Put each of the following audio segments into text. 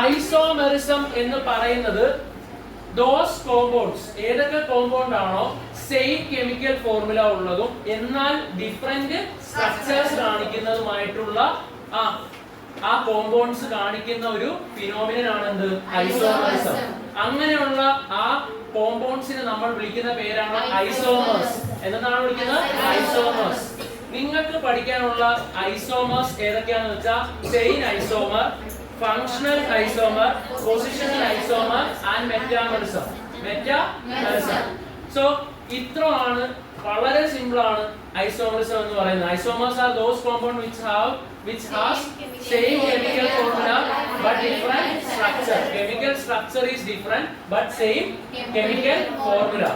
Isomerism എന്ന് പറയുന്നത് those compounds, ഏതൊക്കെ കോമ്പൗണ്ട് ആണോ സെയിം കെമിക്കൽ ഫോർമുല ഉള്ളതും എന്നാൽ ഡിഫറെന്റ് സ്ട്രക്ചേഴ്സ് കാണിക്കുന്നതുമായിട്ടുള്ള ആ കോമ്പൗണ്ട്സ് കാണിക്കുന്ന ഒരു ഫിനോമിനൻ ആണ് എന്ത്? ഐസോമെറിസം. അങ്ങനെയുള്ള ആ കോമ്പൗണ്ട്സിനെ നമ്മൾ വിളിക്കുന്ന പേരാണ് ഐസോമേഴ്സ്. എന്താണ് വിളിക്കുന്നത്? ഐസോമേഴ്സ്. നിങ്ങൾക്ക് പഠിക്കാനുള്ള ഐസോമേഴ്സ് ഏതൊക്കെയാണെന്ന് വെച്ചാൽ chain isomer, functional isomer, positional isomer and metamerism. So ഇത്രയാണ്, വളരെ സിമ്പിൾ ആണ് ഐസോമെറിസം എന്ന് പറയുന്നത്. Isomers are those compound which has same chemical formula but different structure. Chemical structure is different but same chemical formula.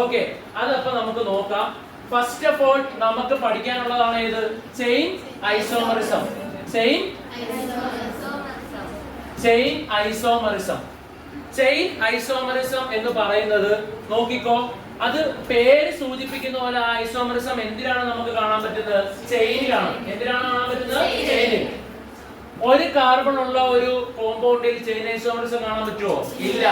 Okay, അതപ്പോ നമുക്ക് നോക്കാം. First of all നമുക്ക് പഠിക്കാനുള്ളതാണ് ഏത്? Chain isomerism. ചെയിൻ ഐസോമെറിസം എന്ന് പറയുന്നത് നോക്കിക്കോ, അത് പേര് സൂചിപ്പിക്കുന്ന പോലെ ഐസോമെറിസം എന്തിനാണ് നമുക്ക് കാണാൻ പറ്റുന്നത്? ചെയിനിലാണ്. എന്തിനാണ് കാണാൻ പറ്റുന്നത്? ചെയിനിൽ. ഒരു കാർബൺ ഉള്ള ഒരു കോമ്പൗണ്ടിൽ ചെയിൻ ഐസോമെറിസം കാണാൻ പറ്റുമോ? ഇല്ല.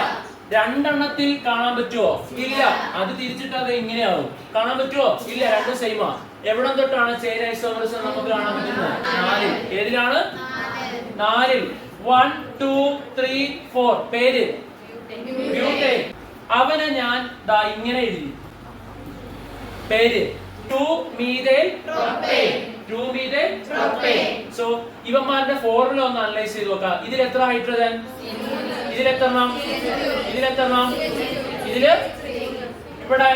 രണ്ടെണ്ണത്തിൽ കാണാൻ പറ്റുമോ? ഇല്ല. അത് തിരിച്ചിട്ട് അത് ഇങ്ങനെയാവും. കാണാൻ പറ്റുമോ? ഇല്ല. രണ്ടും സെയിമാ. എവിടെ തൊട്ടാണ് ചെയിൻ ഐസോമെറിസം നമുക്ക് കാണാൻ പറ്റുന്നത്? 4. ഏതിലാണ്? 4. 1 2 3 4. പേര് ബ്യൂട്ടേൻ. അവനെ ഞാൻ ദാ ഇങ്ങനെ എഴുതി. പേര് 2-methyl propane. സോ ഇവന്മാരുടെ ഫോർമുല ഒന്ന് അനലൈസ് ചെയ്ത് നോക്കാം. ഇതിൽ എത്ര ഹൈഡ്രജൻ? ഇതിലെത്രണ്ണം? ഇതില് ഇവിടെ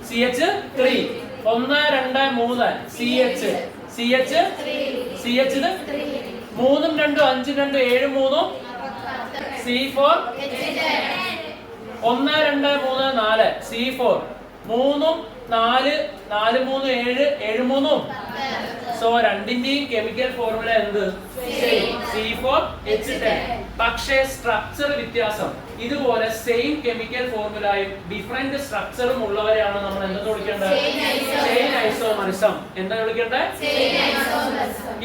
CH3. 1 2 3 CH. ഇത് 3 2 5 2 7 3 C4. 1 2 3 4 C4. 3 4 4 3 7 7 3. സോ രണ്ടിന്റെയും കെമിക്കൽ ഫോർമുല എന്ത്? C4H10. പക്ഷേ സ്ട്രക്ചർ വ്യത്യാസം. ഇതുപോലെ സെയിം കെമിക്കൽ ഫോർമുലയും ഡിഫറെന്റ് സ്ട്രക്ചറും ഉള്ളവരെയാണ് നമ്മൾ എന്താ വിളിക്കേണ്ടത്? Chain isomerism. എന്താ വിളിക്കേണ്ടത്?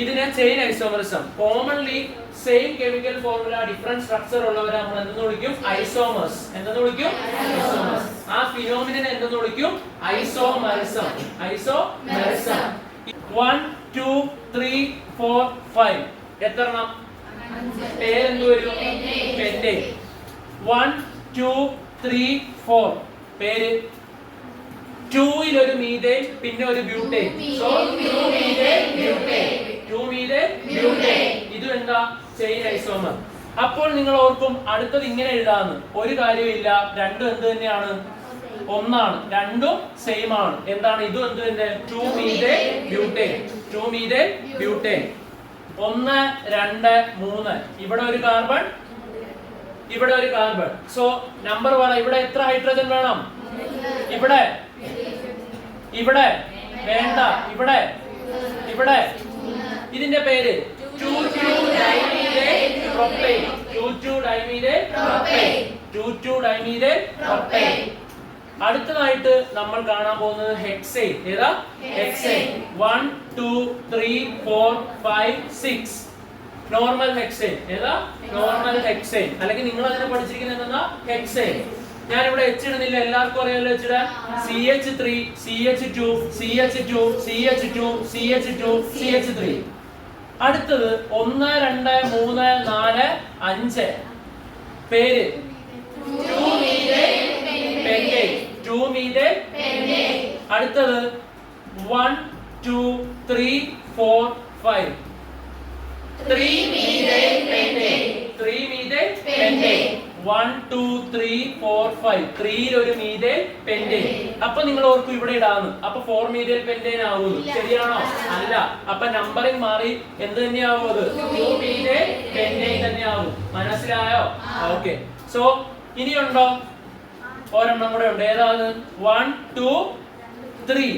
ഇതിനെ chain isomerism. Commonly same chemical formula different structure ഉള്ളവരെ നമ്മൾ എന്തെന്ന് വിളിക്കും? ഐസോമേഴ്സ്. എന്തെന്ന് വിളിക്കും? ഐസോമേഴ്സ്. ആ ഫിനോമിനനെ എന്തെന്ന് വിളിക്കും? ഐസോമെറിസം. 1 2 3 4 5. എത്രണ്ണം? പേരെന്ത് വരും? പെന്റേൻ. 1 2 3 4. പേര് 2-ൽ ഒരു മീഥൈൽ പിന്നെ ഒരു ബ്യൂട്ടേൻ. So 2-methyl butane. ഇത് എന്താ? Chain isomer. അപ്പോൾ നിങ്ങൾ ഓർക്കും അടുത്തത് ഇങ്ങനെ എഴുതാന്ന്. ഒരു കാര്യമില്ല, രണ്ടും എന്ത് തന്നെയാണ്? ഒന്നാണ്. രണ്ടും സെയിം ആണ്. എന്താണ്? ഇതും എന്ത് തന്നെ? 2-methyl butane. 2-methyl butane. 1 2 3. ഇവിടെ ഒരു കാർബൺ, ഇവിടെ ഒരു കാർബൺ. സോ നമ്പർ പറ. ഇവിടെ എത്ര ഹൈഡ്രജൻ വേണം? ഇവിടെ വേണ്ട. ഇവിടെ ഇതിന്റെ പേര് 2,2-dimethyl propane. അടുത്തതായിട്ട് നമ്മൾ കാണാൻ പോകുന്നത് ഹെക്സൈൻ. ഏതാ? ഹെക്സൈൻ. 1 2 3 4 5 6. Normal hexane. ഏതാ? Normal hexane. അല്ലെങ്കിൽ നിങ്ങൾ അതിനെ പഠിച്ചിരിക്കുന്നത് എന്താ? ഹെക്സൈൻ. ഞാൻ ഇവിടെ H ഇടുന്നില്ല, എല്ലാവർക്കും അറിയാലോ H ഇടാൻ. CH3 CH2 CH2 CH2 CH2 CH3. അടുത്തത് 1 2 3 4 5. പേര് 2-methyl pentane. അടുത്തത് 1 2 3 4 5. 3-methyl pentane. 1 2 3 4 5. 3-ൽ ഒരു മീഥൈൽ പെന്റേൻ. അപ്പൊ നിങ്ങൾ ഓർക്കും ഇവിടെ ഇടാന്ന്. അപ്പൊ 4-methyl pentane ആവുന്നു. ശരിയാണോ? അല്ല. അപ്പൊ നമ്പറിംഗ് മാറി എന്ത് തന്നെയാവും? അത് 2-methyl pentane തന്നെയാവും. മനസ്സിലായോ? ഓക്കെ. സോ ഇനിയുണ്ടോ? ഒരെണ്ണം കൂടെ ഉണ്ട്. ഏതാണ്? 1 2 3.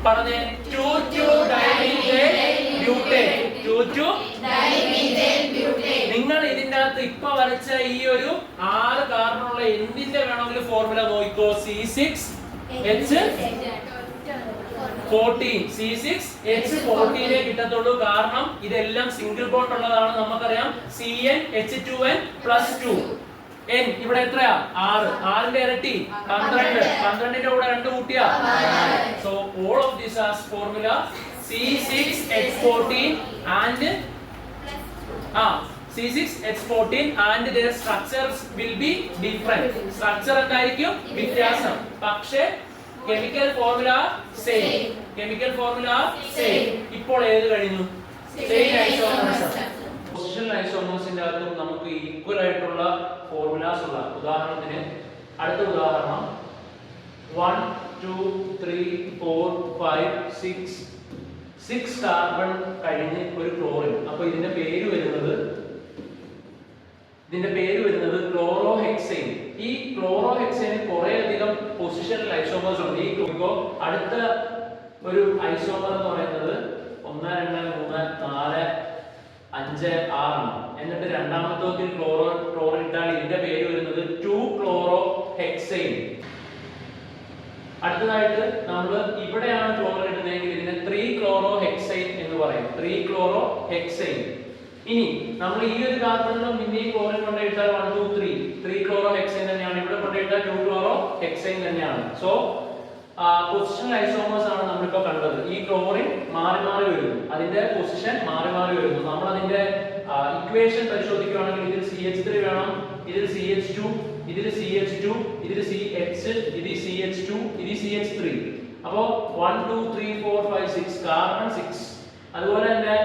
പറഞ്ഞേ. 2,2-dimethyl butane. നിങ്ങൾ ഇതിന്റെ അകത്ത് ഇപ്പൊ വരച്ച ഈ ഒരു 6 കാർബണുള്ള എന്തിന്റെ വേണമെങ്കിലും ഫോർമുല നോക്കിക്കോ. C6H14. C6 H14 കിട്ടത്തുള്ളൂ. കാരണം ഇതെല്ലാം സിംഗിൾ ബോണ്ട് ഉള്ളതാണ്. നമുക്കറിയാം CnH2n+2. n ഇവിടെ എത്രയാ? 6. 6ന്റെ ഇരട്ടി 12. 12ന്റെ കൂടെ 2 കൂട്ടിയാ. So all of this has formula C6H14 and C6H14 and their structures will be different. Structure എന്തായിരിക്കും? വ്യത്യാസം. പക്ഷേ chemical formula same. Chemical formula same. ഇപ്പോൾ ഏത് കഴിഞ്ഞു? Same isomers. പൊസിഷണൽ ഐസോമേഴ്സിന്റെ അകത്തും നമുക്ക് ഈക്വൽ ആയിട്ടുള്ള ഫോർമുലാസ് ഉള്ള. ഉദാഹരണത്തിന് അടുത്ത ഉദാഹരണം 1 2 3 4 5 6 കാർബൺ കഴിഞ്ഞ് ഒരു ക്ലോറിൻ. അപ്പോൾ ഇതിന്റെ പേര് വരുന്നത് ക്ലോറോഹെക്സൈൻ. ഈ ക്ലോറോഹെക്സൈന് കുറെ അധികം പൊസിഷണൽ ഐസോമേഴ്സ് ഉണ്ട്. ഈ അടുത്ത ഒരു ഐസോമർ എന്ന് പറയുന്നത് 1 2 3 4 5 6. എന്നിട്ട് രണ്ടാമത്തെ ക്ലോറിൻ ഇട്ടാൽ ഇതിന്റെ പേര് വരുന്നത് 2 ക്ലോറോഹെക്സൈൻ. അടുത്തതായിട്ട് നമ്മൾ ഇവിടെയാണ് ക്ലോറിൻ ഇടുന്നതെങ്കിൽ ഇതിനെ 3 ക്ലോറോഹെക്സൈൻ എന്ന് പറയും. 3 ക്ലോറോഹെക്സൈൻ. ഇനി നമ്മൾ ഈ ഒരു കാർബണിലും പിന്നെയും ക്ലോറിൻ കൊണ്ടിട്ടാൽ 1 2 3 ക്ലോറോഹെക്സൈൻ തന്നെയാണ്. ഇവിടെ കൊണ്ടിട്ടാൽ 2 ക്ലോറോഹെക്സൈൻ തന്നെയാണ്. സോ പൊസിഷണൽ ഐസോമേഴ്സ് ആണ് നമ്മളിപ്പോൾ കണ്ടത്. ഈ ക്ലോറിൻ മാറി മാറി വരുന്നു, അതിന്റെ പൊസിഷൻ മാറി മാറി വരുന്നു. നമ്മൾ അതിന്റെ ഇക്വേഷൻ പരിശോധിക്കുകയാണെങ്കിൽ ഇതിൽ CH3 വേണം, ഇതിൽ CH2, ഇതിൽ CH2, ഇതിൽ CH, ഇതിൽ CH2, ഇതിൽ CH3. അപ്പോൾ 1 2 3 4 5 6 കാർബൺ 6. അതുപോലെ തന്നെ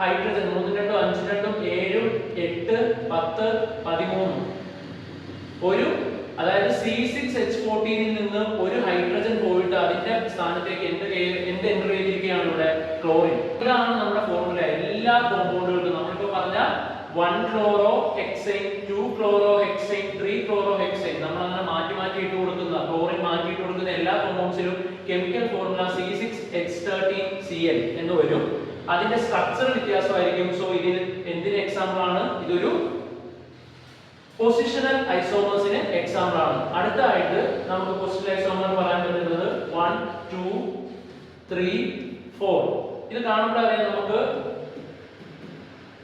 ഹൈഡ്രജൻ 3 2 5 2 7 8 10 13. ഒരു അതായത് C6H14 ൽ നിന്ന് ഒരു ഹൈഡ്രജൻ പോയിട്ട് അതിന്റെ സ്ഥാനത്തേക്ക് എന്ത് എൻ്റർ ചെയ്തിരിക്കുകയാണ് ഇവിടെ? ക്ലോറിൻ. ഇതാണ് നമ്മുടെ ഫോർമുല. എല്ലാ കോമ്പൗണ്ടുകൾക്കും നമ്മളിപ്പോൾ പറഞ്ഞ 1 ക്ലോറോഹെക്സൈൻ 2 ക്ലോറോഹെക്സൈൻ 3 ക്ലോറോഹെക്സൈൻ നമ്മൾ അങ്ങനെ മാറ്റി ഇട്ട് കൊടുക്കുന്ന ക്ലോറിൻ മാറ്റിയിട്ട് കൊടുക്കുന്ന എല്ലാ കോമ്പൗണ്ട്സിലും കെമിക്കൽ ഫോർമുല C6H13Cl എന്ന് വരും. അതിന്റെ സ്ട്രക്ചർ വ്യത്യാസമായിരിക്കും. സോ ഇതിന് എന്തിന് എക്സാമ്പിൾ ആണ്? ഇതൊരു പൊസിഷണൽ ഐസോമേഴ്സിന് എക്സാമ്പിൾ ആണ്. അടുത്തതായിട്ട് നമുക്ക് പൊസിഷണൽ ഐസോമർ പറയാൻ പറ്റുന്നത് 1 2 3 4. ഇത് കാണുമ്പോൾ അറിയാം നമുക്ക്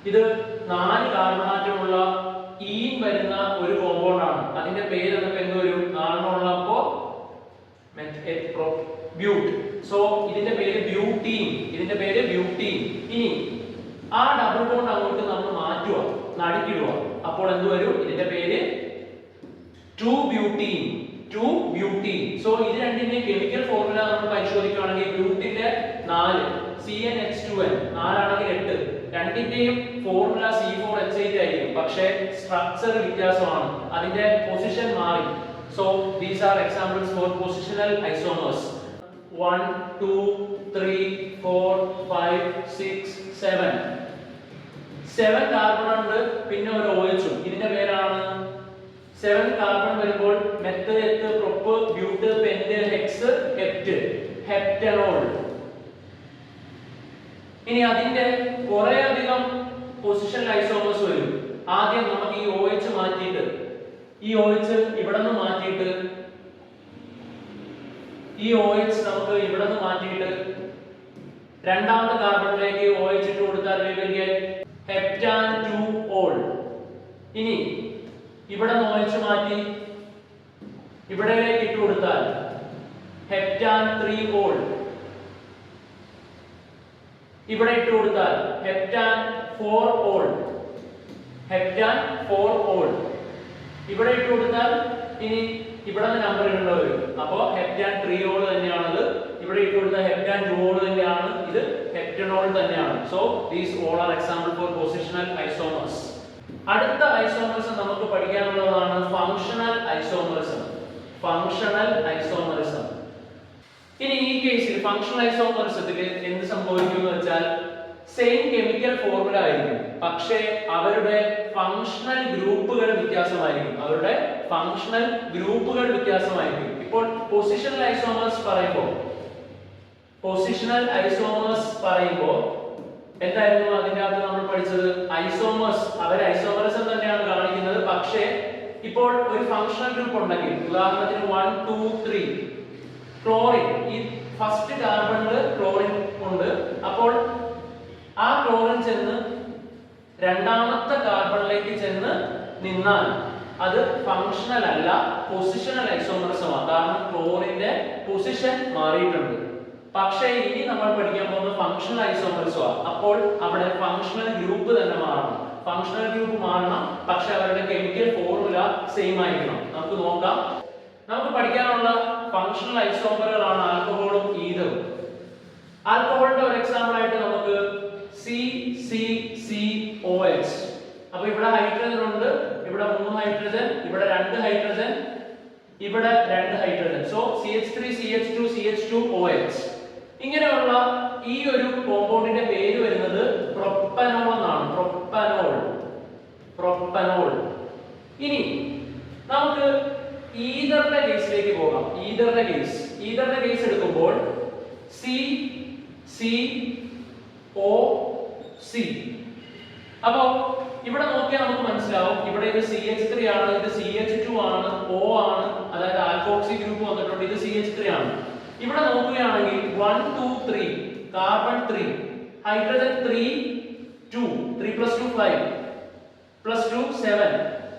ഇത് 4 കാർബൺ ആറ്റമുള്ള ഈൻ വരുന്ന ഒരു കോമ്പൗണ്ട് ആണ്. അതിന്റെ പേര് നമുക്ക് എന്ത് വരും? 4 ഉള്ളപ്പോ ബ്യൂട്ട്. സോ ഇതിന്റെ പേര് ബ്യൂട്ടീൻ. ഇതിന്റെ പേര് ബ്യൂട്ടീൻ. ഇനി ആ ഡബിൾ ബോണ്ട് അങ്ങോട്ട് നമ്മൾ മാറ്റുക, നടുക്കിടുക. അപ്പോൾ എന്ത് വരും? ഇതിന്റെ പേര് 2 ബ്യൂട്ടീൻ. 2 ബ്യൂട്ടീൻ. സോ ഇത് രണ്ടിന്റെയും കെമിക്കൽ ഫോർമുല നമ്മൾ പരിശോധിക്കുകയാണെങ്കിൽ ബ്യൂട്ടിന്റെ 4 CnH2n 4 ആണെങ്കിൽ 8. രണ്ടിന്റെയും ഫോർമുല C4H8 ആയിരിക്കും. പക്ഷേ സ്ട്രക്ചർ വ്യത്യാസമാണ്, അതിന്റെ പൊസിഷൻ മാറി. So these are examples for positional isomers. 1 2 3 4 5 6 7 carbon ഉണ്ട്, പിന്നെ ഒരു OH. ഇതിന്റെ പേരാണ് 7 കാർബൺ വരുമ്പോൾ meth eth prop but pent hex hept heptanol. ഇനി അതിന്റെ കുറെ അധികം പൊസിഷണൽ ഐസോമേഴ്സ് വരും. ആദ്യം നമുക്ക് ഈ OH മാറ്റിയിട്ട് ഈ OH ഇവിടെ നിന്ന് മാറ്റിയിട്ട് നമുക്ക് ഇവിടെ നിന്ന് മാറ്റിയിട്ട് രണ്ടാമത്തെ കാർബണിലേക്ക് OH ഇട്ട് കൊടുത്താൽ ഹെപ്റ്റാൻ 2 ഓൾ. ഇനി ഇവിടെ നിന്ന് OH മാറ്റി ഇവിടേക്ക് ഇട്ട് കൊടുത്താൽ ഹെപ്റ്റാൻ 3 ഓൾ. ഇവിടെ ഇട്ട് കൊടുത്താൽ ഹെപ്റ്റാൻ 4 ഓൾ. ഹെപ്റ്റാൻ 4 ഓൾ. ഇവിടെ ഇട്ട് കൊടുത്താൽ ഇനി ഇവിടെ നമ്പർ ഇടേണ്ടി വരും. അപ്പോൾ ഹെപ്റ്റാൻ 3 ഓൾ തന്നെയാണത്. ഇവിടെ ഇട്ട് കൊടുത്താൽ ഹെപ്റ്റാൻ 2 ഓൾ തന്നെയാണ്. ഇത് ഹെപ്റ്റനോൾ തന്നെയാണ്. So these all are example for positional isomers. അടുത്ത ഐസോമേഴ്സ് നമുക്ക് പഠിക്കാനുള്ളതാണ് ഫങ്ഷണൽ ഐസോമറിസം. Functional isomerism. ഇനി ഈ കേസിൽ ഫങ്ഷണൽ ഐസോമറിസത്തിൽ എന്ത് സംഭവിക്കും എന്ന് വെച്ചാൽ സെയിം കെമിക്കൽ ഫോർമുല ആയിരിക്കും, പക്ഷേ അവരുടെ ഫങ്ഷണൽ ഗ്രൂപ്പുകൾ വ്യത്യാസമായിരിക്കും. ഇപ്പോൾ പൊസിഷണൽ ഐസോമേഴ്സ് പറയുമ്പോൾ എന്തായിരുന്നു അതിന്റെ അകത്ത് നമ്മൾ പഠിച്ചത്? ഐസോമേഴ്സ് അവർ ഐസോമറിസം തന്നെയാണ് കാണിക്കുന്നത്. പക്ഷേ ഇപ്പോൾ ഒരു ഫങ്ഷണൽ ഗ്രൂപ്പ് ഉണ്ടെങ്കിൽ ഉദാഹരണത്തിന് 1 2 3 ക്ലോറിൻ, ഈ ഫസ്റ്റ് കാർബണിൽ ക്ലോറിൻ ഉണ്ട്. അപ്പോൾ ആ ക്ലോറിൻ ചെന്ന് രണ്ടാമത്തെ കാർബണിലേക്ക് ചെന്ന് നിന്നാൽ അത് ഫങ്ഷണൽ അല്ല, പൊസിഷണൽ ഐസോമറിസമാണ്. കാരണം ക്ലോറിന്റെ പൊസിഷൻ മാറിയിട്ടുണ്ട്. പക്ഷേ ഇനി നമ്മൾ പഠിക്കാൻ പോകുന്നത് ഫങ്ഷണൽ ഐസോമറിസമാണ്. അപ്പോൾ അവിടെ ഫങ്ഷണൽ ഗ്രൂപ്പ് തന്നെ മാറണം. ഫങ്ഷണൽ ഗ്രൂപ്പ് മാറണം, പക്ഷെ അവരുടെ കെമിക്കൽ ഫോർമുല സെയിം ആയിരിക്കണം. നമുക്ക് നോക്കാം. നമുക്ക് പഠിക്കാനുള്ള ഫങ്ഷണൽ ഐസോമറുകളാണ് ആൽക്കഹോളും ഈഥറും. ആൽക്കഹോളിന്റെ ഒരു എക്സാമ്പിൾ ആയിട്ട് നമുക്ക് CCCOH. അപ്പൊ ഇവിടെ ഹൈഡ്രജൻ ഉണ്ട്, ഇവിടെ 3 ഹൈഡ്രജൻ, ഇവിടെ 2 ഹൈഡ്രജൻ, ഇവിടെ 2 ഹൈഡ്രജൻ. So CH3CH2CH2OH. ഇങ്ങനെയുള്ള ഈ ഒരു കോമ്പൗണ്ടിന്റെ പേര് വരുന്നത് പ്രൊപ്പനോൾ എന്നാണ്. പ്രൊപ്പനോൾ. ഇനി നമുക്ക് ഈഥറിന്റെ കേസിലേക്ക് പോകാം. ഈഥറിന്റെ കേസ് എടുക്കുമ്പോൾ CCOC. അപ്പോ ഇവിടെ നോക്കിയാൽ നമുക്ക് മനസ്സിലാവും, ഇവിടെ ഇത് CH3 ആണ്, ഇത് CH2 ആണ്, O ആണ്, അതായത് ആൽക്കോക്സി ഗ്രൂപ്പ് വന്നിട്ടുണ്ട്, ഇത് CH3 ആണ്. ഇവിടെ നോക്കുകയാണെങ്കിൽ 1 2 3 കാർബൺ 3, ഹൈഡ്രജൻ 3 2, 3 + 2 5 + 2 7,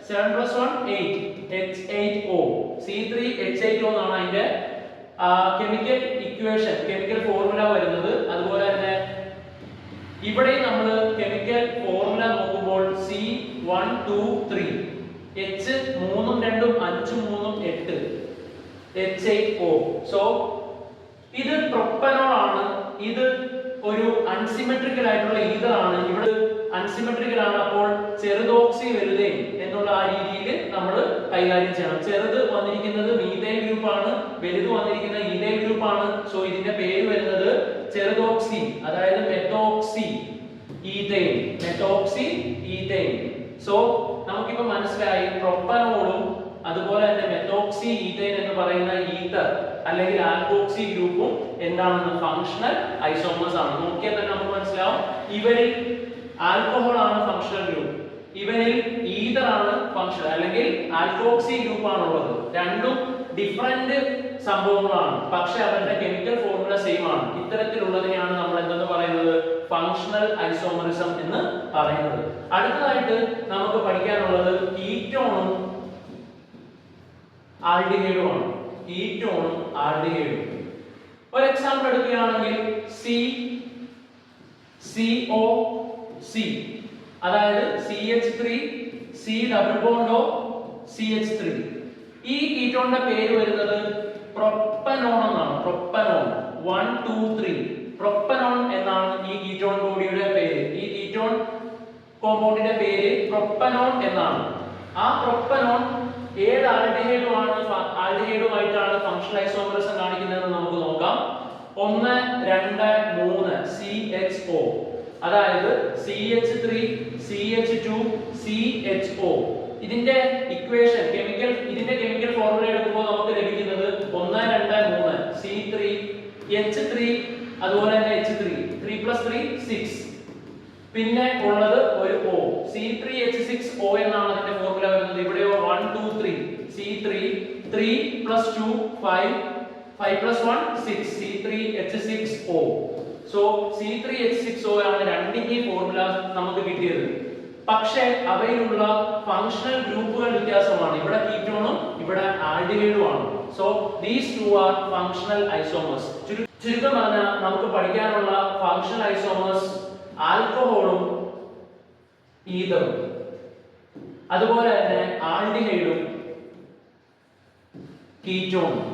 7 + 1 8, H8O, C3H8O എന്നാണ് അതിന്റെ കെമിക്കൽ ഇക്വേഷൻ, കെമിക്കൽ ഫോർമുല വരുന്നത്. അതുപോലെ തന്നെ ഇവിടെ നമ്മൾ കെമിക്കൽ ഫോർമുല നോക്കുമ്പോൾ C1 2 3, H 3 2 5 3 8, H8O. സോ ഇത് പ്രൊപ്പനോൾ ആണ്. ഇത് ഒരു അൺസിമെട്രിക്കൽ ആയിട്ടുള്ള ഈഥർ ആണ്. ഇവിടെ അൺസിമെട്രിക്കൽ ആണ്. അപ്പോൾ ചെറുതോക്സി വലുതേ എന്നുള്ള ആ രീതിയിൽ നമ്മൾ കൈകാര്യം ചെയ്യണം. ചെറുത് വന്നിരിക്കുന്നത് മീഥൈൽ ഗ്രൂപ്പ് ആണ്, വലുത് വന്നിരിക്കുന്നത് ഈഥൈൽ ഗ്രൂപ്പ് ആണ്. സോ ഇതിന്റെ പേര് വരുന്നത് ചെറുതോക്സി, അതായത് മെത്തോക്സി ഈഥൈൻ. സോ നമുക്കിപ്പോ മനസ്സിലായി പ്രൊപ്പനോളും അതുപോലെ തന്നെ മെത്തോക്സി ഈഥൈൻ എന്ന് പറയുന്ന ഈഥർ അല്ലെങ്കിൽ ആൽക്കോക്സി ഗ്രൂപ്പും എന്താണെന്ന് ഫങ്ഷണൽ ഐസോമേഴ്സ് ആണ്. നോക്കിയാൽ തന്നെ നമുക്ക് മനസ്സിലാവും, ഇവരിൽ ആൽക്കഹോൾ ആണ് ഫങ്ഷണൽ ഗ്രൂപ്പ്, ഇവരിൽ ഈഥർ ആണ് ഫങ്ഷണൽ അല്ലെങ്കിൽ ആൽക്കോക്സി ഗ്രൂപ്പ് ആണുള്ളത്. രണ്ടും ഡിഫറെന്റ് സംഭവങ്ങളാണ്, പക്ഷെ അവരുടെ കെമിക്കൽ ഫോർമുല സെയിം ആണ്. ഇത്തരത്തിലുള്ളതിനെയാണ് നമ്മൾ എന്തെന്ന് പറയുന്നത്, ഫങ്ഷണൽ ഐസോമറിസം എന്ന് പറയുന്നത്. അടുത്തതായിട്ട് നമുക്ക് പഠിക്കാനുള്ളത് കീറ്റോണും ആൽഡിഹൈഡുമാണ്. ഒരു എക്സാമ്പിൾ എടുക്കുകയാണെങ്കിൽ COC, അതായത് CH3 C double bond O CH3. ഈ കീറ്റോണിന്റെ പേര് വരുന്നത് പ്രൊപ്പനോൺ എന്നാണ്. 1 2 3 പ്രൊപ്പനോൺ എന്നാണ് ഈ കീറ്റോൺ ബോഡിയുടെ പേര്. ഈ കീറ്റോൺ കോമ്പൗണ്ടിന്റെ പേര് പ്രൊപ്പനോൺ എന്നാണ്. ആ പ്രൊപ്പനോൺ ഏത് ആൽഡിഹൈഡുമായിട്ടാണ് ഫങ്ഷണൽ ഐസോമറിസം കാണിക്കുന്നതെന്ന് നമുക്ക് നോക്കാം. 1 2 3 CHO, അതായത് CH3 CH2 CHO. ഇതിന്റെ ഇക്വേഷൻ ഇതിന്റെ കെമിക്കൽ ഫോർമുല എടുക്കുമ്പോൾ നമുക്ക് ലഭിക്കുന്നത് 1 2 3 C3 H3, അതുപോലെ തന്നെ H3 3 + 3 6, പിന്നെ ഉള്ളത് ഒരു O C3H6O എന്നാണ് അതിന്റെ ഫോർമുല വരുന്നത്. ഇവിടെയോ 1 2 3 C3 3 + 2 5 5 + 1 6 C3H6O. സോ C3H6O ആണ് രണ്ടിന്റെ ഫോർമുല നമുക്ക് കിട്ടിയത്. പക്ഷേ അവയിലുള്ള ഫങ്ഷണൽ ഗ്രൂപ്പുകൾ വ്യത്യാസമാണ്. ഇവിടെ കീറ്റോണും ഇവിടെ ആൽഡിഹൈഡും ആണ്. So these two are functional isomers. ചുരുക്കം പറഞ്ഞാൽ നമുക്ക് പഠിക്കാനുള്ള ഫങ്ഷണൽ ഐസോമേഴ്സ് ആൽക്കഹോളും ഈഥറും, അതുപോലെ തന്നെ ആൽഡിഹൈഡും കീറ്റോണും.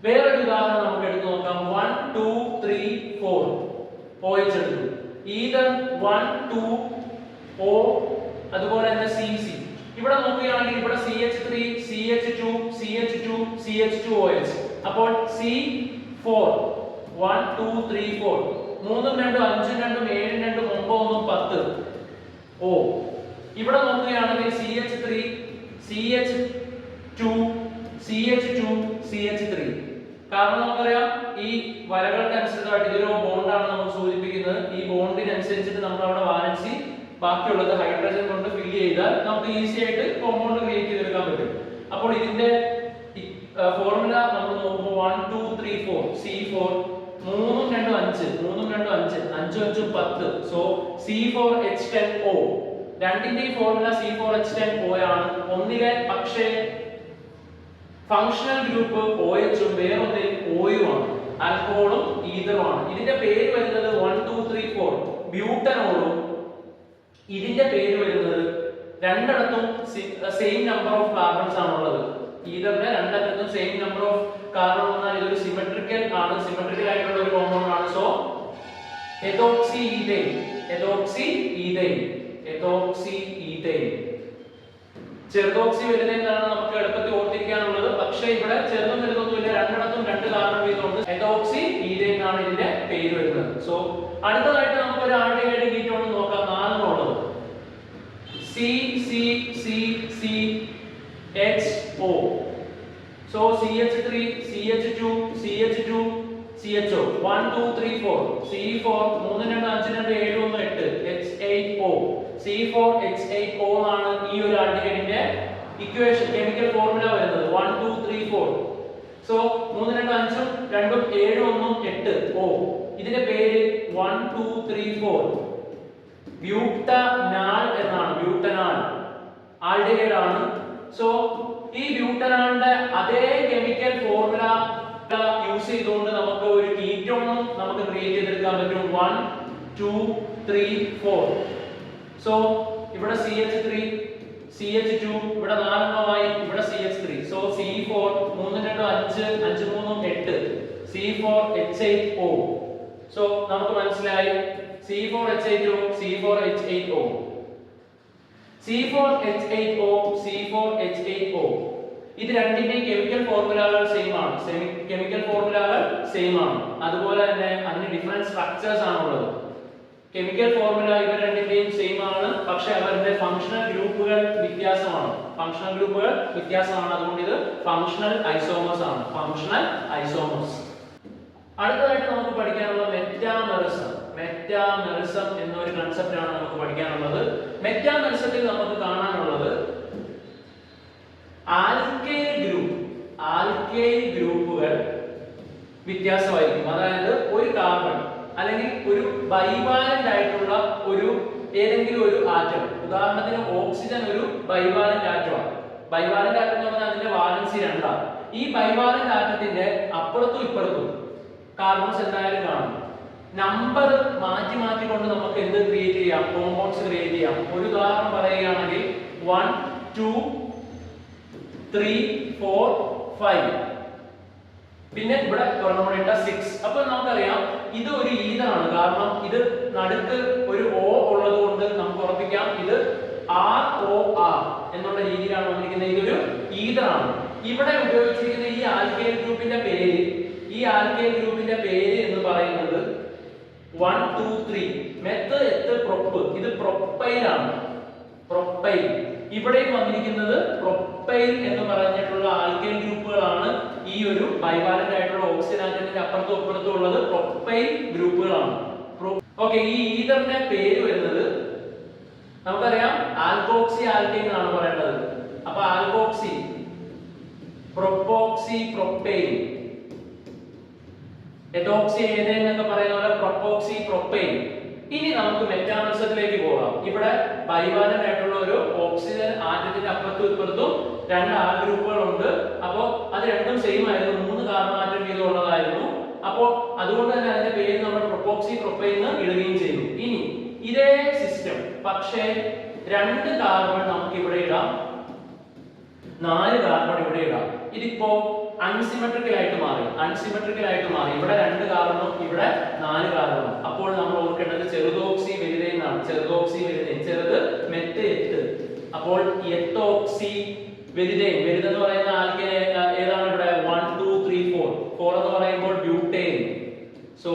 വേറൊരു ഉദാഹരണം നമുക്ക് എടുത്തു നോക്കാം. 1 2 3 4 OH എടുത്തു. ഈഥർ 1 2 O, അതുപോലെ തന്നെ CC. ഇവിടെ നോക്കുകയാണെങ്കിൽ ഇവിടെ CH3 CH2 CH2 CH2OH. അപ്പോൾ C4 1 2 3 4 3 2 5 2 7 2 9 10 O. ഇവിടെ നോക്കുകയാണെങ്കിൽ CH3 CH2 CH2 CH3. കാരണം നമുക്കറിയാം ഈ വരകൾക്ക് അനുസൃതമായിട്ട് ഇതൊരു ബോണ്ടാണ് നമുക്ക് സൂചിപ്പിക്കുന്നത്. ഈ ബോണ്ടിനനുസരിച്ചിട്ട് നമ്മൾ അവിടെ വാലൻസി ബാക്കിയുള്ളത് ഹൈഡ്രജൻ കൊണ്ട് ഫില്ല് ചെയ്താൽ നമുക്ക് ഈസി ആയിട്ട് കോമ്പൗണ്ട് ക്രിയേറ്റ് ചെയ്തെടുക്കാൻ പറ്റും. അപ്പോൾ ഇതിന്റെ ഫോർമുല നമ്മൾ നോക്കുമ്പോൾ 1 2 3 4 C4 മൂന്നും രണ്ടും അഞ്ച്, മൂന്നും രണ്ടും അഞ്ച്, അഞ്ചും അഞ്ചും 10. സോ C4H10O രണ്ടിന്റെയും ഫോർമുല C4H10O ആണ്. ഒന്നിലെ പക്ഷേ ഫങ്ഷണൽ ഗ്രൂപ്പ് OH ഉം വേറൊന്നിൽ O യും ആണ്, ആൽക്കഹോളും ഈതറും ആണ്. ഇതിന്റെ പേര് വരുന്നത് 1 2 3 4 ബ്യൂട്ടനോളും, ഇതിന്റെ പേര് വരുന്നത് രണ്ടിടത്തും സെയിം നമ്പർ ഓഫ് കാർബൺസ് ആണുള്ളത്. ഈതറിന്റെ രണ്ടിടത്തും സെയിം നമ്പർ ഓഫ് കാർബൺ എന്നാൽ ഇതൊരു സിമെട്രിക്കൽ ആണ്, സിമെട്രിക്കൽ ആയിട്ടുള്ള ഒരു കോമ്പൗണ്ട് ആണ്. So ethoxy ethane, ethoxy ethane, ethoxy ethane. ചെറുതോക്സി വലുതെന്നാണ് നമുക്ക് എളുപ്പത്തിൽ ഓർത്തിരിക്കാനുള്ളത്. പക്ഷേ ഇവിടെ ചെറുതും വലുതൊന്നുമില്ല, രണ്ടിടത്തും രണ്ട് കാർബൺ വീതമുണ്ട്. എതോക്സി ഈഥൈൻ ആണ് ഇതിന്റെ പേര് വരുന്നത്. സോ അടുത്തതായിട്ട് നമുക്ക് ഒരു ആൾഡിഹൈഡ് കീറ്റോൺ നോക്കാം. 4 ഉള്ളത് CCCCHO. So CH3 CH2 CH2 CHO 1 2 3 4 C4 3 2 5 2 7 1 8 H8O. C4H8O ആണ് ഈ ഒരു ആൽഡിഹൈഡിന്റെ ഇക്വേഷൻ കെമിക്കൽ ഫോർമുല വരുന്നത്. 1 2 3 4. സോ 3 2 5 ഉം 2 ഉം 7 1 ഉം 8 O. ഇതിന്റെ പേര് 1 2 3 4 ബ്യൂട്ടനാൽ എന്നാണ്. ബ്യൂട്ടനാൽ ആൽഡിഹൈഡ് ആണ്. സോ ഈ ബ്യൂട്ടനാളിന്റെ അതേ കെമിക്കൽ ഫോർമുല യൂസ് ചെയ്തുകൊണ്ട് നമുക്ക് ഒരു കീറ്റോണും നമുക്ക് ക്രിയേറ്റ് ചെയ്തെടുക്കാൻ പറ്റും. 1 2 3 4. സോ ഇവിടെ CH3 CH2 ഇവിടെ 4 എണ്ണമായി, ഇവിടെ CH3. So C4 3 2 5 5 3 8 C4H8O. So നമുക്ക് മനസ്സിലായി C4H8O C4H8O C4H8O C4H8O. ഇത് രണ്ടിന്റെയും കെമിക്കൽ ഫോർമുലകൾ സെയിം ആണ്, കെമിക്കൽ ഫോർമുലകൾ സെയിം ആണ്. അതുപോലെ തന്നെ അതിന് ഡിഫറെന്റ് സ്ട്രക്ചേഴ്സ് ആണുള്ളത്. കെമിക്കൽ ഫോർമുല ഇവർ രണ്ടിന്റെയും സെയിം ആണ്, പക്ഷെ അവരുടെ ഫങ്ഷണൽ ഗ്രൂപ്പുകൾ വ്യത്യാസമാണ്. ഫങ്ഷണൽ ഗ്രൂപ്പുകൾ വ്യത്യാസമാണ്, അതുകൊണ്ട് ഇത് ഫങ്ഷണൽ ഐസോമേഴ്സ് ആണ്. Functional isomers. അടുത്തതായിട്ട് നമുക്ക് പഠിക്കാനുള്ള മെറ്റാമെറിസം. മെറ്റാമെറിസം എന്നൊരു കൺസെപ്റ്റ് ആണ് നമുക്ക് പഠിക്കാനുള്ളത്. മെറ്റാമെറിസത്തിൽ നമുക്ക് കാണാനുള്ളത് ആൽക്കൈൽ ഗ്രൂപ്പുകൾ വ്യത്യാസമായിരിക്കും. അതായത് ഒരു കാർബൺ അല്ലെങ്കിൽ ഒരു ബൈവാലന്റ് ആയിട്ടുള്ള ഒരു ഏതെങ്കിലും ഒരു ആറ്റം, ഉദാഹരണത്തിന് ഓക്സിജൻ ഒരു ബൈവാലന്റ് ആറ്റമാണ്. ബൈവാലന്റ് ആറ്റം എന്ന് പറഞ്ഞാൽ അതിന്റെ വാലൻസി 2 ആണ്. ഈ ബൈവാലന്റ് ആറ്റത്തിന്റെ അപ്പുറത്തും ഇപ്പുറത്തും കാർബൺസ് എന്തായാലും കാണും. നമ്പർ മാറ്റി മാറ്റിക്കൊണ്ട് നമുക്ക് എന്ത് ക്രിയേറ്റ് ചെയ്യാം? കോമ്പൗണ്ട്സ് ക്രിയേറ്റ് ചെയ്യാം. ഒരു ഉദാഹരണം പറയുകയാണെങ്കിൽ 1 2 3 4 5. പിന്നെ ഇവിടെ ഇട്ട 6. അപ്പൊ നമുക്കറിയാം ഇത് ഒരു ഈഥറാണ്. കാരണം ഇത് നടുക്ക് ഒരു O ഉള്ളത് കൊണ്ട് നമുക്ക് ഉറപ്പിക്കാം ഇത് ROR എന്നുള്ള രീതിയിലാണ് വന്നിരിക്കുന്നത്. ഇതൊരു ഈഥറാണ്. ഇവിടെ ഉപയോഗിച്ചിരിക്കുന്ന ഈ ആൽക്കൈൽ ഗ്രൂപ്പിന്റെ പേര് എന്ന് പറയുന്നത് 1 2 3 മെത്ത് എത്ത് പ്രൊപ്പ്. ഇത് പ്രൊപ്പൈൽ ആണ്. പ്രൊപ്പൈൽ. ഇവിടെയും വന്നിരിക്കുന്നത് പ്രൊപ്പൈൽ എന്ന് പറഞ്ഞിട്ടുള്ള ആൽക്കൈൽ ഗ്രൂപ്പുകളാണ്. ഈ ഒരു ബൈവാലന്റ് ആയിട്ടുള്ള ഓക്സിജൻ ആറ്റത്തിന്റെ അപ്പുറത്തും ഇപ്പുറത്തും ഉള്ളത് പ്രൊപ്പൈൽ ഗ്രൂപ്പുകളാണ്. ഓക്കെ, ഈ ഈഥറിന്റെ പേര് വരുന്നത് നമുക്കറിയാം ആൽക്കോക്സി ആൽക്കൈൻ ആണ് പറയേണ്ടത്. അപ്പൊ ആൽക്കോക്സി, പ്രൊപ്പോക്സി, പ്രൊപ്പൈൽ, എതോക്സി ഏതേൻ എന്നൊക്കെ പറയുന്ന പോലെ പ്രൊപ്പോക്സി, പ്രൊപ്പൈൽ. ഇനി നമുക്ക് മെറ്റാമെറിസത്തിലേക്ക് പോകാം. ഇവിടെ ബൈവാലന്റ് ആയിട്ടുള്ള ഒരു ഓക്സിജൻ ആറ്റത്തിന്റെ അപ്പുറത്തും ഇപ്പുറത്തും 2 ആൽ ഗ്രൂപ്പുകൾ ഉണ്ട്. അപ്പോൾ അത് രണ്ടും സെയിം ആയിരുന്നു, 3 കാർബൺ ആറ്റം വീതം ഉള്ളതായിരുന്നു. അപ്പോൾ അതുകൊണ്ട് തന്നെ അതിന്റെ പേര് നമ്മൾ പ്രൊപ്പോക്സി, പ്രൊപ്പൈൽ എന്ന് ഇടുകയും ചെയ്തു. ഇനി ഇതേ സിസ്റ്റം പക്ഷേ 2 കാർബൺ നമുക്ക് ഇവിടെ ഇടാം, 4 കാർബൺ ഇവിടെ ഇടാം. ഇതിപ്പോ അൺസിമെട്രിക്കൽ ആയിട്ട് മാറി. ഇവിടെ 2 കാർബണും ഇവിടെ 4 കാർബണും. അപ്പോൾ നമ്മൾ ഓർക്കേണ്ടത് ചെറുതോക്സി വലുതേൻ എന്നാണ്. ചെറുതോക്സി വലുതേൻ, ചെറുത് മെത്ത് എത്ത്. അപ്പോൾ എത്തോക്സി വലുതേൻ, വലുതെന്ന് പറയുന്ന ആൽക്കൈൻ ഏതാണ്? ഇവിടെ 1 2 3 4. 4 എന്ന് പറയുമ്പോൾ ബ്യൂട്ടേൻ. So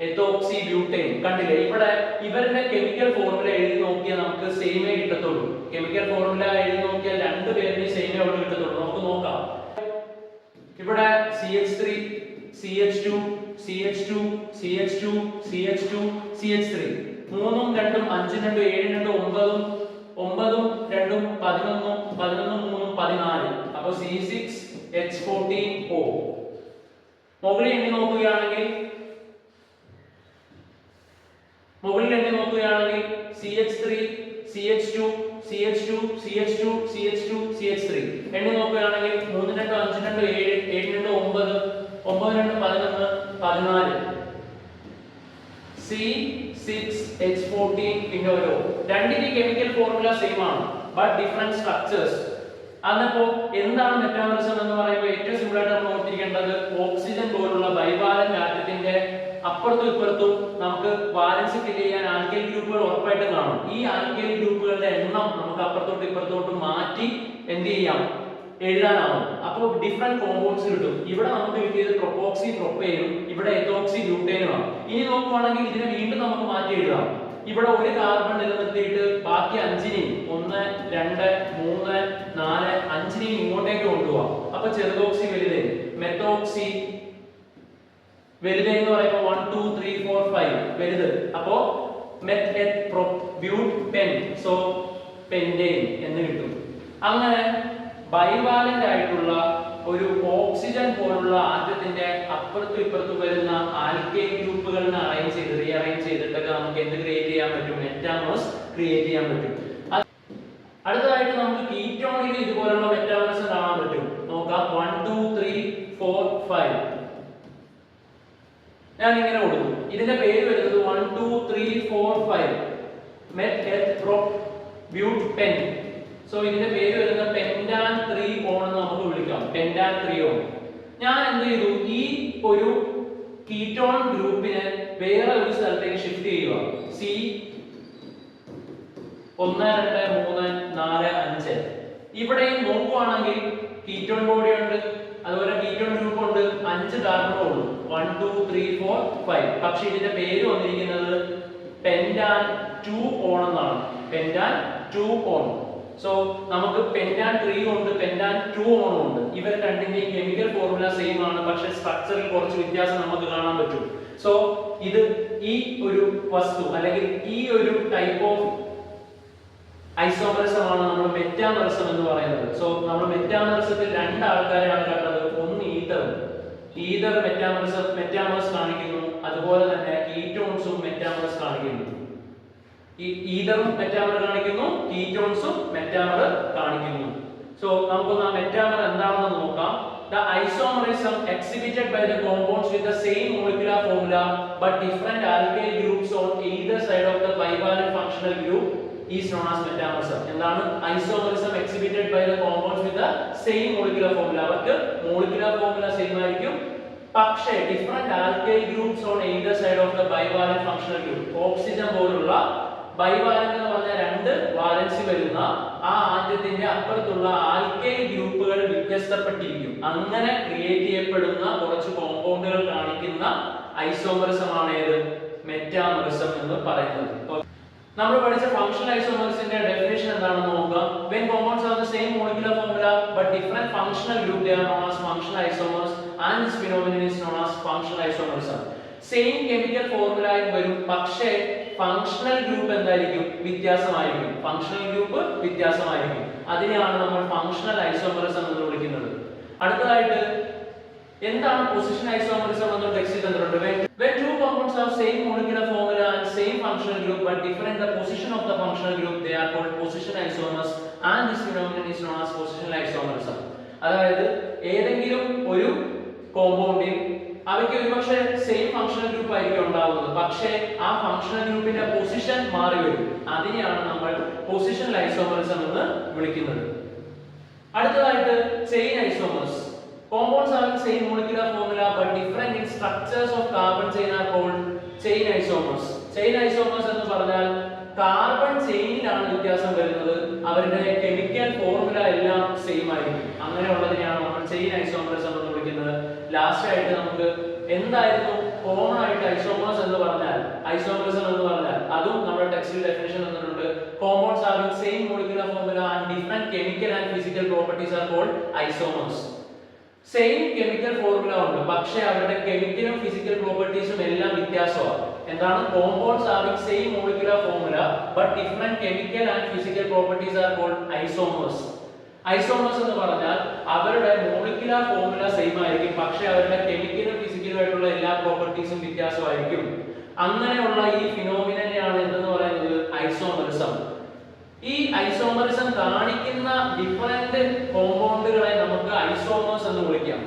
എത്തോക്സി butane. കണ്ടില്ലേ, ഇവിടെ ഇവരുടെ കെമിക്കൽ ഫോർമുല എഴുതി നോക്കിയാൽ നമുക്ക് സെയിമേ കിട്ടത്തുള്ളൂ. കെമിക്കൽ ഫോർമുല എഴുതി നോക്കിയാൽ 2 പേരിന് സെയിമേ ഉള്ളൂ കിട്ടത്തുള്ളൂ. നമുക്ക് നോക്കാം. ഇവിടെ CH3 CH2 CH2 CH2 CH2 CH3 3 ഉം 2 ഉം 5 ഉം 2 7 ഉം 2 9 ഉം 2 ഉം 11 ഉം 11 ഉം 3 ഉം 14. അപ്പോൾ C6H14O. മുകളിൽ എണ്ണി നോക്കുകയാണെങ്കിൽ മുകളിൽ എണ്ണി നോക്കുകയാണെങ്കിൽ CH3 CH2 CH2 CH2 CH2 CH3 എണ്ണി നോക്കുകയാണെങ്കിൽ 3 2 5 2 7 7 2 9 9 2 11 14 C6H14 പിന്നെ ഒരു രണ്ടിന്റെ കെമിക്കൽ ഫോർമുല സെയിം ആണ് ബട്ട് ഡിഫറെന്റ് സ്ട്രക്ചേഴ്സ്. അന്നപ്പോ എന്താണ് മെറ്റാമറിസം എന്ന് പറയുമ്പോൾ ഏറ്റവും സിമ്പിൾ ആയിട്ട് നമ്മൾ ഓർത്തിരിക്കേണ്ടത് ഓക്സിജൻ പോലുള്ള ബൈവാലന്റ് ആറ്റത്തിന്റെ അപ്പുറത്തും ഇപ്പുറത്തും നമുക്ക് വാലൻസ് ഫില്ല് ചെയ്യാൻ ആൽക്കൈൽ ഗ്രൂപ്പുകൾ ഉറപ്പായിട്ടും കാണും. ഈ ആൽക്കൈൽ ഗ്രൂപ്പുകളുടെ എണ്ണം നമുക്ക് അപ്പുറത്തോട്ടും ഇപ്പുറത്തോട്ടും മാറ്റി എന്ത് ചെയ്യാം, എഴുതാനാവും. അപ്പോൾ ഡിഫറെന്റ് കോമ്പൗണ്ട്സ് കിട്ടും. ഇവിടെ നമുക്ക് കിട്ടിയത് പ്രൊപ്പോക്സി പ്രൊപ്പൈനും ഇവിടെ എത്തോക്സി ബ്യൂട്ടേനുമാണ്. ഇനി നോക്കുവാണെങ്കിൽ ഇതിനെ വീണ്ടും നമുക്ക് മാറ്റി എഴുതാം. ഇവിടെ ഒരു കാർബൺ നിലനിർത്തിയിട്ട് ബാക്കി 5നെയും 1 2 3 4 5നെയും ഇങ്ങോട്ടേക്ക് കൊണ്ടുപോവാം. അപ്പൊ ചെറുതോക്സി വലുതേ, മെത്തോക്സി വലുത് എന്ന് പറയുമ്പോൾ 1 2 3 4 5 വലുത്. അപ്പോ ബ്യൂട്ടെൻ സോ പെന്റേൻ എന്ന് കിട്ടും. അങ്ങനെ ബൈവാലന്റ് ആയിട്ടുള്ള ഒരു ഓക്സിജൻ പോലുള്ള ആറ്റത്തിന്റെ അപ്പുറത്തും ഇപ്പുറത്തും വരുന്ന ആൽക്കൈൽ ഗ്രൂപ്പുകളിനെ അറേഞ്ച് ചെയ്ത് റീഅറേഞ്ച് ചെയ്തിട്ടൊക്കെ നമുക്ക് എന്ത് ക്രിയേറ്റ് ചെയ്യാൻ പറ്റും, മെറ്റാമേഴ്സ് ക്രിയേറ്റ് ചെയ്യാൻ പറ്റും. അടുത്തതായിട്ട് നമുക്ക് കീറ്റോണിൽ ഇതുപോലുള്ള മെറ്റാമേഴ്സ് കാണാൻ പറ്റും. നോക്കാം 1 2 3 4 5 ഞാൻ ഇങ്ങനെ കൊടുക്കും. ഇതിന്റെ പേര് വരുന്നത് 1 2 3 4 5 മെറ്റപ്രോബ്യൂട്ടൻ. സോ ഇതിന്റെ പേര് വരുന്ന പെന്റാൻ 3 ഓൺ എന്ന് നമുക്ക് വിളിക്കാം, പെന്റാൻ 3 ഓൺ. ഞാൻ എന്ത് ചെയ്തു, ഈ ഒരു കീറ്റോൺ ഗ്രൂപ്പിനെ വേറെ ഒരു സ്ഥലത്തേക്ക് ഷിഫ്റ്റ് ചെയ്യുക. C 1 2 3 4 5 ഇവിടെയും നോക്കുവാണെങ്കിൽ കീറ്റോൺ ബോഡി ഉണ്ട്, അതുപോലെ കീറ്റോൺ ഗ്രൂപ്പ് ഉണ്ട്, 5 കാർബണേ ഉള്ളൂ. 1 2 3 4 5 പക്ഷെ ഇതിന്റെ പേര് വന്നിരിക്കുന്നത് പെന്റാൻ 2 ഓൺ എന്നാണ്, പെന്റാൻ 2 ഓൺ. സോ നമുക്ക് പെന്റാൻ 3 ഉണ്ട്, പെന്റാൻ 2 ഓൺ ഉണ്ട്. ഇവർ രണ്ടിന്റെയും കെമിക്കൽ ഫോർമുല സെയിം ആണ്, പക്ഷെ സ്ട്രക്ചറിൽ കുറച്ച് വ്യത്യാസം നമുക്ക് കാണാൻ പറ്റും. സോ ഇത് ഈ ഒരു വസ്തു അല്ലെങ്കിൽ ഈ ഒരു ടൈപ്പ് ഓഫ് ഐസോമറിസം ആണ് നമ്മൾ മെറ്റാമറിസം എന്ന് പറയുന്നത്. സോ നമ്മൾ മെറ്റാമറിസത്തിൽ 2 ആൾക്കാരെയാണ് കണ്ടത്. ഒന്ന് ഈതർ മെറ്റാമേഴ്സ് കാണിക്കുന്നു, അതുപോലെ തന്നെ കീറ്റോൺസും മെറ്റാമേഴ്സ് കാണിക്കുന്നു. ഈതറും മെറ്റാമർ കാണിക്കുന്നു, കീറ്റോൺസും മെറ്റാമർ കാണിക്കുന്നു. സോ നമുക്കൊന്ന് ആ മെറ്റാമർ എന്താണെന്ന് നോക്കാം. The isomerism exhibited by the compounds with the same molecular formula but different alkyl groups on either side of the bivalent functional group is known as metamerism. എന്താണ് isomerism exhibited by the compounds with the same molecular formula? അവർക്ക് molecular formula same ആയിരിക്കും, പക്ഷേ different alkyl groups on either side of the bivalent functional group. Oxygen പോലുള്ള bivalent എന്ന് പറഞ്ഞാൽ 2 valency വരുന്ന ആ ആറ്റത്തിന്റെ അപ്പുറത്തുള്ള ആൽക്കൈൽ ഗ്രൂപ്പുകൾ വ്യത്യസ്തപ്പെട്ടിരിക്കും. അങ്ങനെ ക്രിയേറ്റ് ചെയ്യപ്പെടുന്ന കുറച്ച് കോമ്പൗണ്ടുകൾ കാണിക്കുന്ന ഐസോമറിസം ആണ് ഏത്, മെറ്റാമറിസം എന്ന് പറയുന്നത്. നമ്മൾ പഠിച്ച ഫങ്ഷണൽ ഐസോമറിസിന്റെ ഡെഫിനിഷൻ എന്താണെന്ന് നോക്കാം. when compounds have the same molecular formula but different functional group, they are known as functional isomers and this phenomenon is known as functional isomerism. Same chemical ഫോർമുലയിൽ വരും, പക്ഷേ ഫങ്ഷണൽ ഗ്രൂപ്പ് എന്തായിരിക്കും, വ്യത്യാസമായിരിക്കും. Functional group വ്യത്യാസമായിരിക്കും. അതിനെയാണ് നമ്മൾ functional isomerism എന്ന് വിളിക്കുന്നത്. അടുത്തതായിട്ട് എന്താണ് പൊസിഷൻ ഐസോമറിസം എന്ന് ടെക്സ്റ്റിൽ തന്നിട്ടുണ്ട്. when two compounds have same molecular formula and same functional group but different the position of the functional group, they are called position isomers and this phenomenon is known as positional isomerism. അതായത് ഏതെങ്കിലും ഒരു കോമ്പൗണ്ടിൽ അവയ്ക്ക് ഒരുപക്ഷെ same functional group ആയിരിക്കും ഉണ്ടാവുന്നത്, പക്ഷേ ആ ഫങ്ഷണൽ ഗ്രൂപ്പിന്റെ പൊസിഷൻ മാറി വരും. അതിനെയാണ് നമ്മൾ പൊസിഷണൽ ഐസോമറിസം എന്ന് വിളിക്കുന്നത്. അടുത്തതായിട്ട് chain isomers. Compounds having same molecular formula but different in structures of carbon chain are called chain isomers. Chain isomers എന്ന് പറഞ്ഞാൽ കാർബൺ ചെയിനിലാണ് വ്യത്യാസം വരുന്നത്, അവരുടെ കെമിക്കൽ ഫോർമുല എല്ലാം സെയിം ആയിരിക്കും. അങ്ങനെയുള്ളതിനെയാണ് നമ്മൾ ചെയിൻ ഐസോമറിസം എന്ന് വിളിക്കുന്നത്. ലാസ്റ്റ് ആയിട്ട് നമുക്ക് എന്തായിരുന്നു കോമൺ ആയിട്ട് ഐസോമേഴ്സ് എന്ന് പറഞ്ഞാൽ, ഐസോമറിസം എന്ന് പറഞ്ഞാൽ അതും നമ്മുടെ ടെക്സ്റ്റിൽ ഡെഫിനിഷൻ തന്നിട്ടുണ്ട്. Compounds having same molecular formula and different chemical and physical properties are called isomers. Same chemical formula ഉണ്ട്, പക്ഷേ അവരുടെ കെമിക്കലും ഫിസിക്കൽ പ്രോപ്പർട്ടീസും എല്ലാം വ്യത്യാസമാണ്. എന്താണ് compounds having same molecular formula but different chemical and physical properties are called isomers. Isomers എന്ന് പറഞ്ഞാൽ അവരുടെ molecular formula same ആയിരിക്കും, പക്ഷേ അവരുടെ കെമിക്കലും ഫിസിക്കലും ആയിട്ടുള്ള എല്ലാ പ്രോപ്പർട്ടീസും വ്യത്യാസമായിരിക്കും. അങ്ങനെയുള്ള ഈ ഫിനോമിനനെ ഐസോമറിസം കാണിക്കുന്ന ഡിഫറെന്റ് കോമ്പൗണ്ടുകളെ നമുക്ക് ഐസോമേഴ്സ് എന്ന് വിളിക്കാം.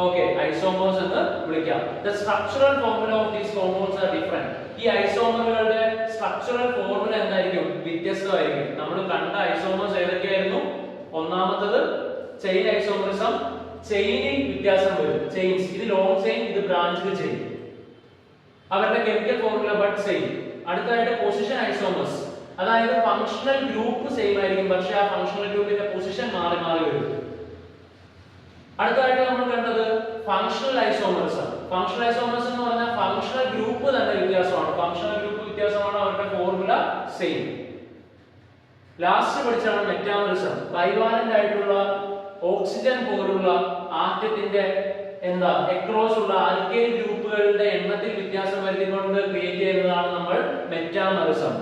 ഓക്കെ, ഐസോമേഴ്സ് എന്ന് വിളിക്കാം. The structural formula of these compounds are different. ഈ ഐസോമറുകളുടെ സ്ട്രക്ചറൽ ഫോർമുല എന്തായിരിക്കും? വ്യത്യസ്തമായിരിക്കും. നമ്മൾ കണ്ട ഐസോമേഴ്സ് ഏതൊക്കെയായിരുന്നു? ഒന്നാമത്തത് ചെയിൻ ഐസോമറിസം. ചെയിനിൽ വ്യത്യാസം വരും. ചെയിൻസ്, ഇത് ലോങ് ചെയിൻ, ഇത് ബ്രാഞ്ച് ചെയിൻ. അവരുടെ കെമിക്കൽ ഫോർമുല ബട്ട് സെയിം. അടുത്തതായിട്ട് പൊസിഷൻ ഐസോമേഴ്സ്, അതായത് ഫങ്ഷണൽ ഗ്രൂപ്പ് സെയിം ആയിരിക്കും, പക്ഷേ ആ ഫങ്ഷണൽ ഗ്രൂപ്പിന്റെ പൊസിഷൻ മാറി മാറി വരും. അടുത്തതായിട്ട് നമ്മൾ കണ്ടത് ഫങ്ഷണൽ ഐസോമറിസം. ഫങ്ഷണൽ ഐസോമറിസം എന്ന് പറഞ്ഞാൽ ഫങ്ഷണൽ ഗ്രൂപ്പ് തന്നെ വ്യത്യാസമാണ്. ഫങ്ഷണൽ ഗ്രൂപ്പ് വ്യത്യാസമാണ്, അവരുടെ ഫോർമുല സെയിം. ലാസ്റ്റ് പഠിച്ചാണ് മെറ്റാമറിസം. ബൈവാലന്റ് ആയിട്ടുള്ള ഓക്സിജൻ പോലുള്ള ആറ്റത്തിന്റെ അക്രോസ് ഉള്ള ആൽക്കൈൽ ഗ്രൂപ്പുകളുടെ എണ്ണത്തിൽ വ്യത്യാസം വരുത്തിക്കൊണ്ട് ക്രിയേറ്റ് ചെയ്യുന്നതാണ് നമ്മൾ മെറ്റാമറിസം.